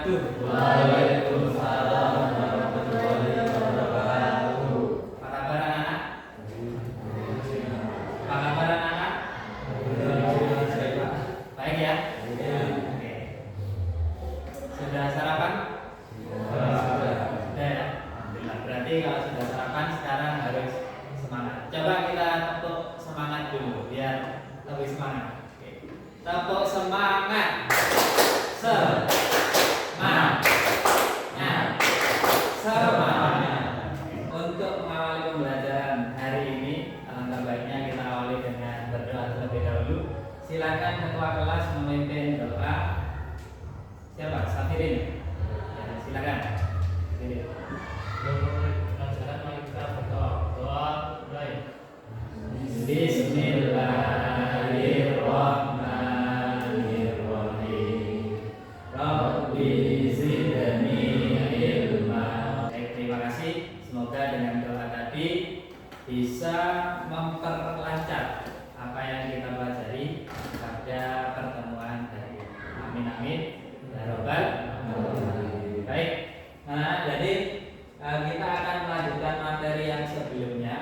wabarakatuh. Waalaikumsalam warahmatullahi wabarakatuh. Apa kabar anak-anak? Apa kabar anak-anak? Baik ya? Oke. Sudah sarapan? Sudah ya? Alhamdulillah. Berarti kalau sudah sarapan sekarang harus semangat. Coba kita tepuk semangat dulu biar lebih semangat. Oke. Tepuk semangat. Semangat. Untuk mengawali pembelajaran hari ini, alangkah baiknya kita awali dengan berdoa terlebih dahulu. Silakan ketua kelas memimpin doa. Siapa? Safirin. Ya, silakan. Safirin. Pelajaran mari kita berdoa. Doa mulai. Bismillahirrahmanirrahim. Rabbi zidni ilma. Baik, terima kasih. Semoga dengan doa tadi bisa memperlancar apa yang kita pelajari pada pertemuan hari ini. Amin amin. Ya Rabbal alamin. Baik. Nah, jadi kita akan melanjutkan materi yang sebelumnya,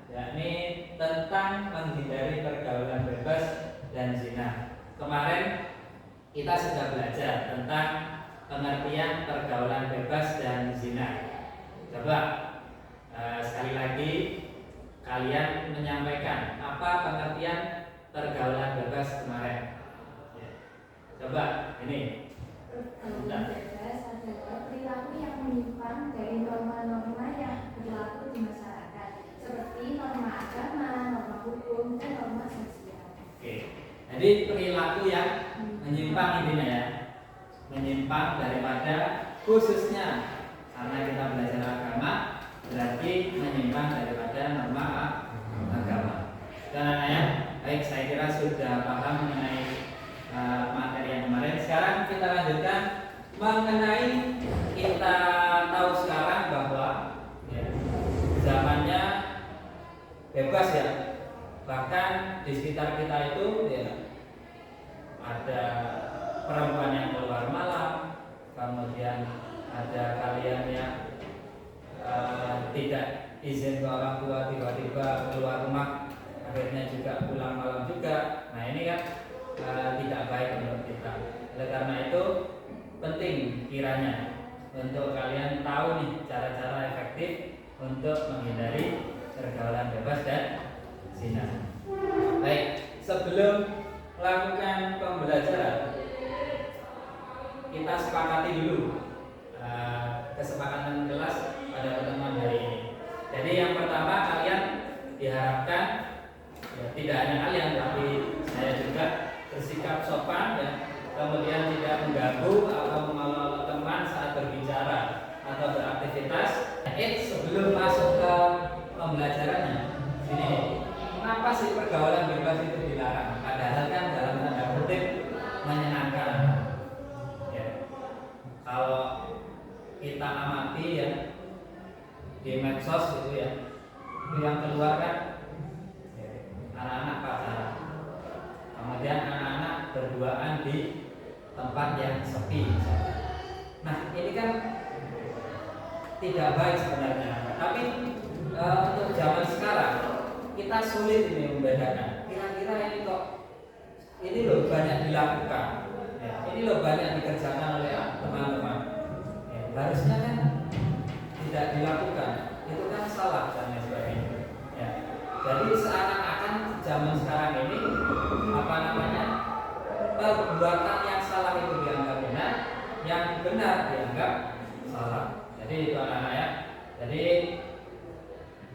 yakni tentang menghindari pergaulan bebas dan zina. Kemarin kita sudah belajar tentang pengertian pergaulan bebas dan zina. Coba sekali lagi kalian menyampaikan apa pengertian pergaulan bebas kemarin. Ya. Coba ini. Pergaulan bebas adalah perilaku yang menyimpang dari norma-norma yang berlaku di masyarakat, seperti norma agama, norma hukum, dan norma sosial. Oke. Jadi perilaku yang menyimpang intinya ya. Menyimpang daripada, khususnya karena kita belajar agama, berarti menyimpang daripada norma agama. Dan ya, baik, saya kira sudah paham mengenai materi yang kemarin. Sekarang kita lanjutkan mengenai, kita tahu sekarang bahwa ya, zamannya bebas ya. Bahkan di sekitar kita itu ya, ada perempuan yang keluar malam, kemudian ada kalian yang tidak izin ke orang tua, tiba-tiba keluar rumah, akhirnya juga pulang malam juga. Nah ini kan tidak baik menurut kita. Oleh karena itu penting kiranya untuk kalian tahu nih cara-cara efektif untuk menghindari pergaulan bebas dan zina. Baik, sebelum melakukan pembelajaran, kita sepakati dulu kesepakatan kelas pada pertemuan hari ini. Jadi yang pertama, kalian diharapkan ya, tidak hanya kalian tapi saya juga bersikap sopan ya, kemudian tidak mengganggu atau mengolok teman saat berbicara atau beraktivitas. Sebelum masuk ke pembelajarannya, sini, mengapa sih pergaulan bebas itu dilarang? Padahal kan dalam tanda kutip menyenangkan. Ya. Kalau kita amati ya di medsos itu ya, itu yang keluar kan anak-anak pacaran, kemudian anak-anak berduaan di tempat yang sepi. Nah ini kan tidak baik sebenarnya, tapi untuk zaman sekarang kita sulit ini membedakan. Kira-kira ini kok ini loh banyak dilakukan, ya, ini loh banyak dikerjakan oleh teman-teman. Ya, harusnya kan tidak dilakukan, itu kan salah dan lain sebagainya. Ya. Jadi seakan-akan zaman sekarang ini apa namanya, perbuatan yang salah itu dianggap benar, yang benar dianggap salah. Jadi itu anak-anak ya. Jadi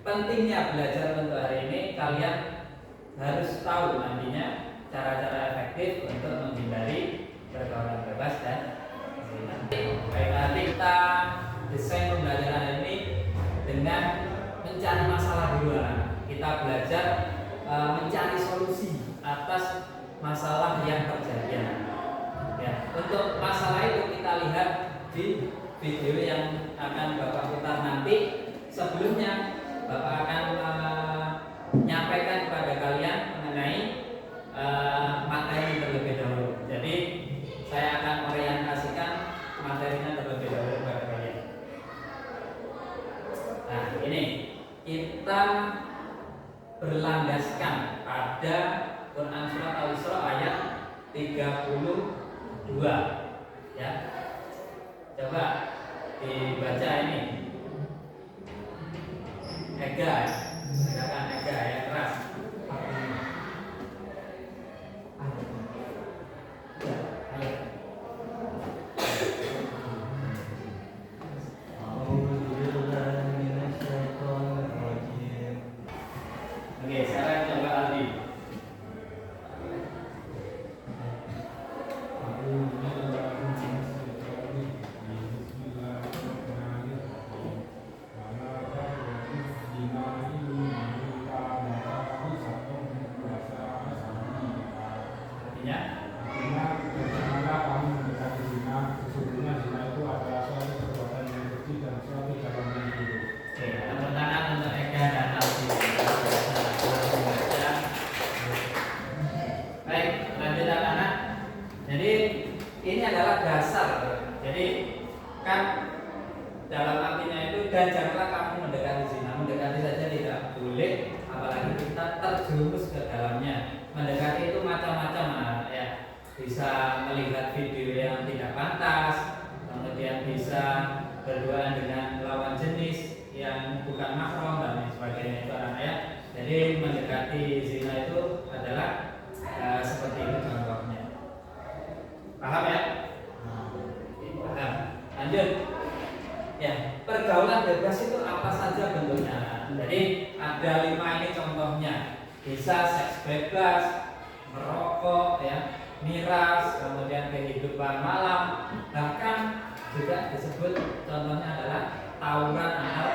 pentingnya belajar untuk hari ini, kalian harus tahu nantinya cara-cara efektif untuk menghindari pergaulan bebas dan zina. Baik, nanti kita desain pembelajaran ini dengan mencari masalah dulu. Kita belajar mencari solusi atas masalah yang terjadi. Ya, untuk masalah itu kita lihat di video yang akan Bapak putar nanti. Sebelumnya Bapak akan menyampaikan kepada kalian mengenai materi terlebih dahulu. Jadi saya akan mengorientasikan materinya 2. Ya. Coba dibaca ini. Ega. Gerakan ega yang keras. Ayo. Oke, sekarang coba Aldi. Artinya, Janganlah kamu mendekati zina, sesungguhnya zina itu adalah suatu perbuatan yang keji dan suatu jalan yang buruk. oke, tepuk tangan untuk Ega dan Aldi. Baik, lanjut anak-anak. Jadi ini adalah dasar. Jadi kan dalam artinya itu dan janganlah kamu mendekati zina. Mendekati saja tidak boleh, apalagi kita terjerumus ke dalamnya. Mendekati itu macam-macam ya. Bisa melihat video yang tidak pantas, kemudian bisa berduaan dengan lawan jenis yang bukan mahram dan lain sebagainya itu anak ya. Jadi mendekati zina itu adalah seperti itu contohnya. Paham ya? Paham. Lanjut. Ya, pergaulan bebas itu apa saja bentuknya? Jadi ada 5 ini contohnya. Bisa seks bebas, merokok, ya, miras, kemudian kehidupan malam, bahkan juga disebut contohnya adalah tawuran antar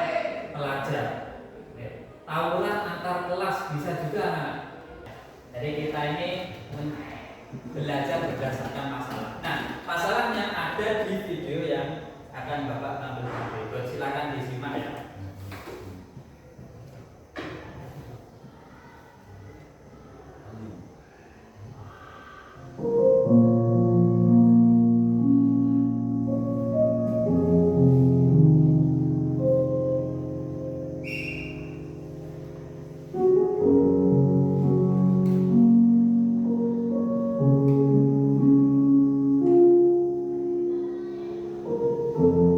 pelajar. Tawuran antar kelas bisa juga anak. Jadi kita ini belajar berdasarkan masalah. Nah, masalahnya ada di video yang akan Bapak tampilkan berikut. Silakan disimak ya.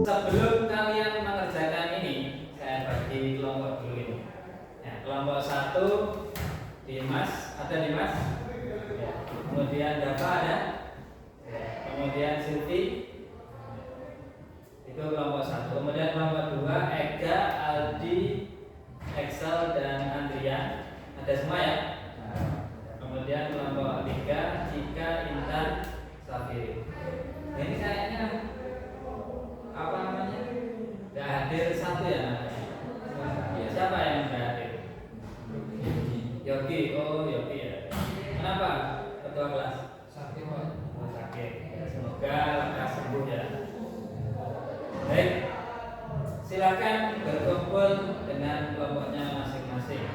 Sebelum kalian mengerjakan ini, saya bagi kelompok dulu ini. Ya, kelompok 1 Dimas, ada Dimas? Ya. Kemudian Dava ada? Ya. Kemudian Silvi? Itu kelompok 1. Kemudian kelompok 2 Ega, Aldi, Excel dan Andrian. Ada semua ya? Kemudian kelompok 3 Cika, Intan, Safiri. Nah, ini kayaknya apa namanya? Gak hadir satu ya namanya. Siapa yang gak hadir? Yogi. Oh, Yogi ya. Kenapa? Ketua kelas. Sakit. Oh, sakit. Semoga lekas sembuh ya. Baik. Silakan berkumpul dengan kelompoknya masing-masing.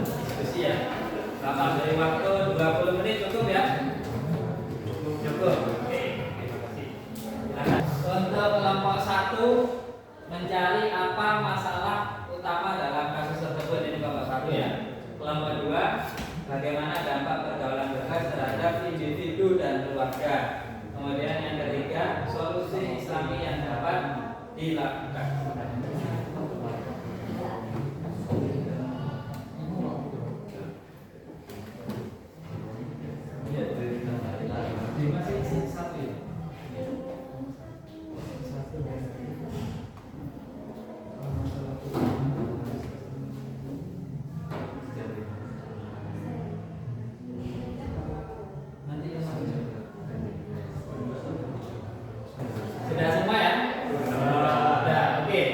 Diskusi ya. Bapak beri waktu 20 menit cukup ya? Cukup. Oke. Untuk kelompok 1 mencari apa masalah utama dalam kasus tersebut. Ini kelompok 1 ya. Kelompok 2 bagaimana dampak pergaulan bebas terhadap individu dan keluarga. Kemudian yang ketiga solusi Islami yang dapat dilakukan. Sudah semua ya? Sudah, oke.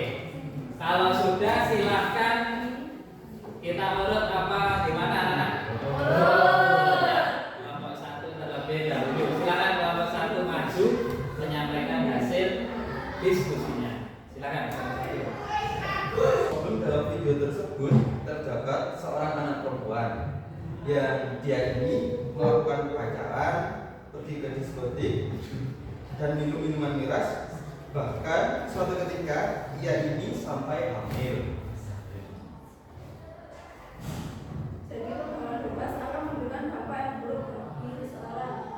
Kalau sudah silahkan kita urut apa gimana anak-anak? Ya, kelompok 1 terlebih dahulu. Silakan kelompok 1 maju menyampaikan hasil diskusinya. Silakan. Dalam video tersebut terdapat seorang anak perempuan yang dia ini melakukan pacaran, pergi ke diskotik dan minum minuman miras. Bahkan suatu ketika ia ini sampai hamil. Jadi pergaulan bebas akan memberikan dampak yang buruk bagi seseorang.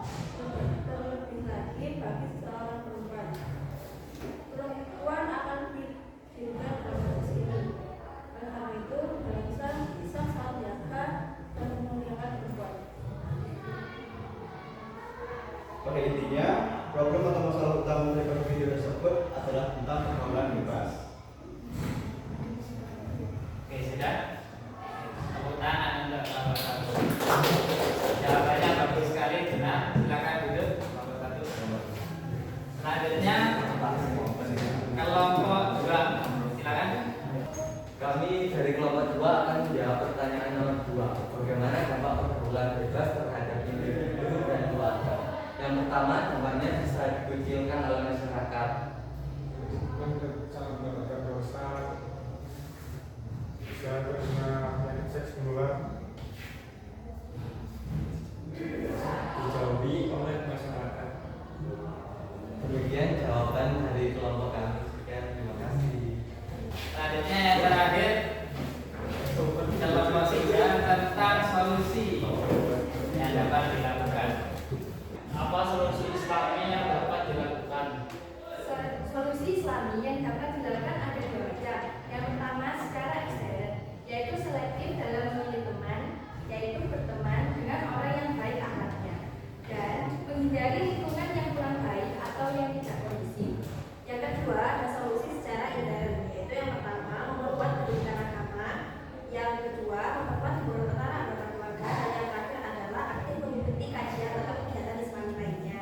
intinya problem atau masalah utama dari video tersebut adalah tentang pergaulan bebas. Oke, sudah. Tepuk tangan untuk nomor 1. Jawabannya bagus sekali, benar. Silakan duduk nomor 1. Selanjutnya kelompok 2. Silakan. Kami dari kelompok 2 akan menjawab pertanyaan nomor 2. Bagaimana dampak pergaulan bebas terhadap individu dan keluarga? Yang pertama, dampaknya bisa dikucilkan oleh masyarakat. Cara mendapatkan dosa, bisa terkena penyakit seks menular, dijauhi oleh masyarakat. Demikian jawaban dari kelompok kami. Sekian, terima kasih. Selanjutnya yang terakhir kelompok 3 tentang solusi yang dapat dilakukan. Apa solusi Islami yang dapat dilakukan? Solusi Islami yang dapat dilakukan ada 2 macam. Yang pertama secara ekstern, yaitu selektif dalam memilih teman, yaitu berteman dengan orang yang baik akhlaknya dan menghindari lingkungan yang kurang baik atau yang tidak kondusif. Yang kedua ada solusi secara intern, yaitu yang pertama memperkuat pendidikan agama, yang kedua memperkuat hubungan antara anggota keluarga, dan yang terakhir adalah aktif mengikuti kajian atau kegiatan Islami lainnya.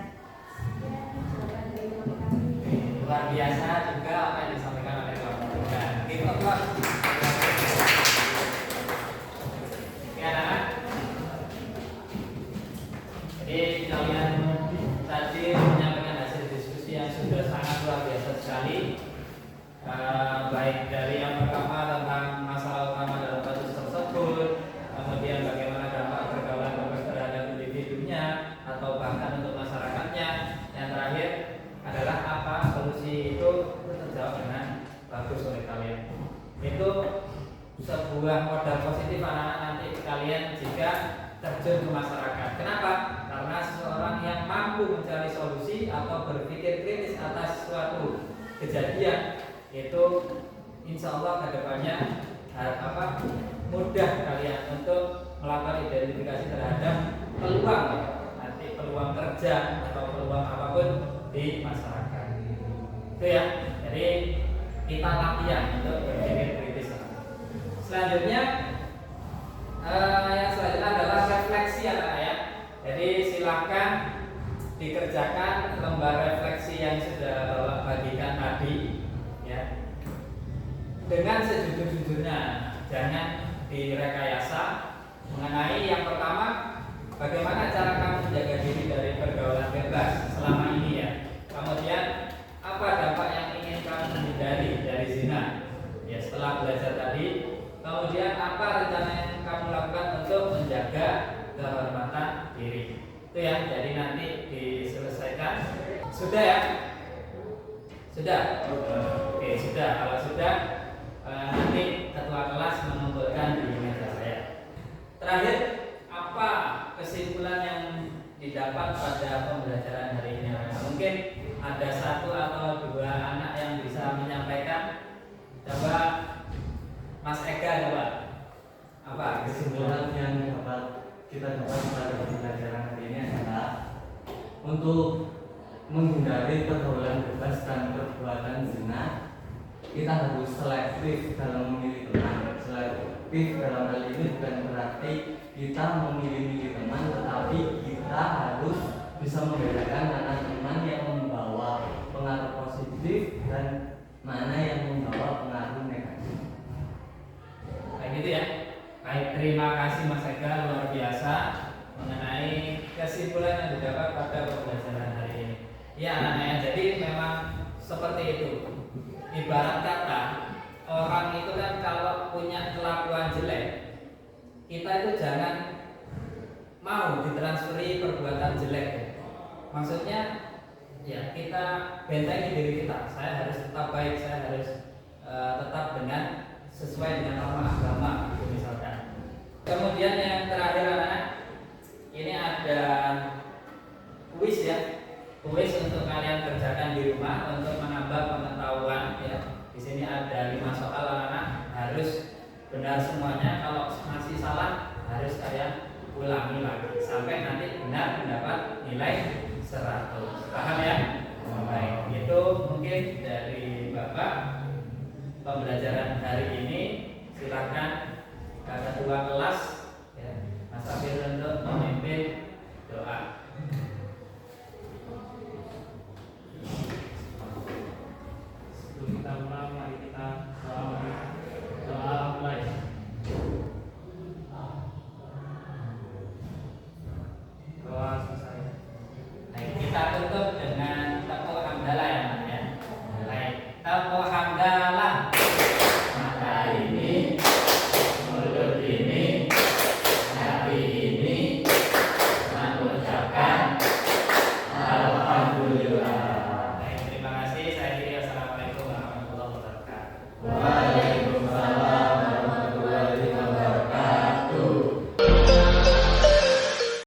Sekian jawaban dari kelompok kami. Luar biasa juga apa yang disampaikan oleh kelompok 3. Kita kelas. Ya, anak. Jadi kalian tadi menyampaikan hasil diskusi yang sudah sangat luar biasa sekali. Baik dari yang pertama tentang masalah utama dalam kasus tersebut, kemudian bagaimana dampak pergaulan bebas terhadap individunya atau bahkan untuk masyarakatnya. Yang terakhir adalah apa solusi itu terjawab dengan bagus oleh kalian. Itu sebuah modal positif anak-anak nanti kalian jika terjun ke masyarakat. Kenapa? Karena seseorang yang mampu mencari solusi atau berpikir kritis atas suatu kejadian itu insya Allah kedepannya mudah kalian untuk melakukan identifikasi terhadap peluang nanti peluang kerja atau peluang apapun di masyarakat. Itu ya. Jadi kita latihan untuk berpikir kritis. Selanjutnya yang selanjutnya adalah refleksi anak ya. Jadi silahkan dikerjakan lembar refleksi yang sudah Bapak bagikan tadi ya. Dengan sejujur-jujurnya, jangan direkayasa mengenai yang pertama bagaimana cara kamu menjaga diri dari pergaulan bebas selama ini ya. Kemudian apa dampak yang ingin kamu hindari dari zina ya setelah belajar tadi. Kemudian apa rencana yang kamu lakukan untuk menjaga kehormatan diri. Itu ya, jadi nanti diselesaikan. Sudah ya? Sudah? Oke, sudah. Kalau sudah nanti ketua kelas mengumpulkan di meja saya. Terakhir, apa kesimpulan yang didapat pada pembelajaran hari ini? Mungkin ada 1 atau 2 anak yang bisa menyampaikan. Coba Mas Ega coba. Apa Kesimpulan yang dapat kita dapat pada pembelajaran hari ini adalah untuk menghindari pergaulan bebas dan perbuatan zina, kita harus selektif dalam memilih teman. Selektif dalam hal ini bukan berarti kita memilih teman, tetapi kita harus bisa membedakan mana teman yang membawa pengaruh positif dan mana yang membawa pengaruh negatif. Kayak gitu ya. Baik, terima kasih Mas Ega, luar biasa mengenai kesimpulan yang didapat pada pembelajaran hari ini. Ya anak-anak, jadi memang seperti itu. Ibarat kata orang itu kan kalau punya kelakuan jelek, kita itu jangan mau ditransferi perbuatan jelek. Maksudnya ya kita bentengi diri kita. Saya harus tetap baik, saya harus tetap dengan sesuai dengan norma agama gitu misalkan. Kemudian yang terakhir anak-anak, ini ada kuis ya. Kuis untuk kalian kerjakan di rumah untuk menambah pengetahuan ya. Di sini ada 5 soal anak-anak, harus benar semuanya. Kalau masih salah harus kalian ulangi lagi sampai nanti benar mendapat nilai 100. 100. Paham ya? Baik, itu mungkin dari Bapak pembelajaran hari ini. Silakan ketua kelas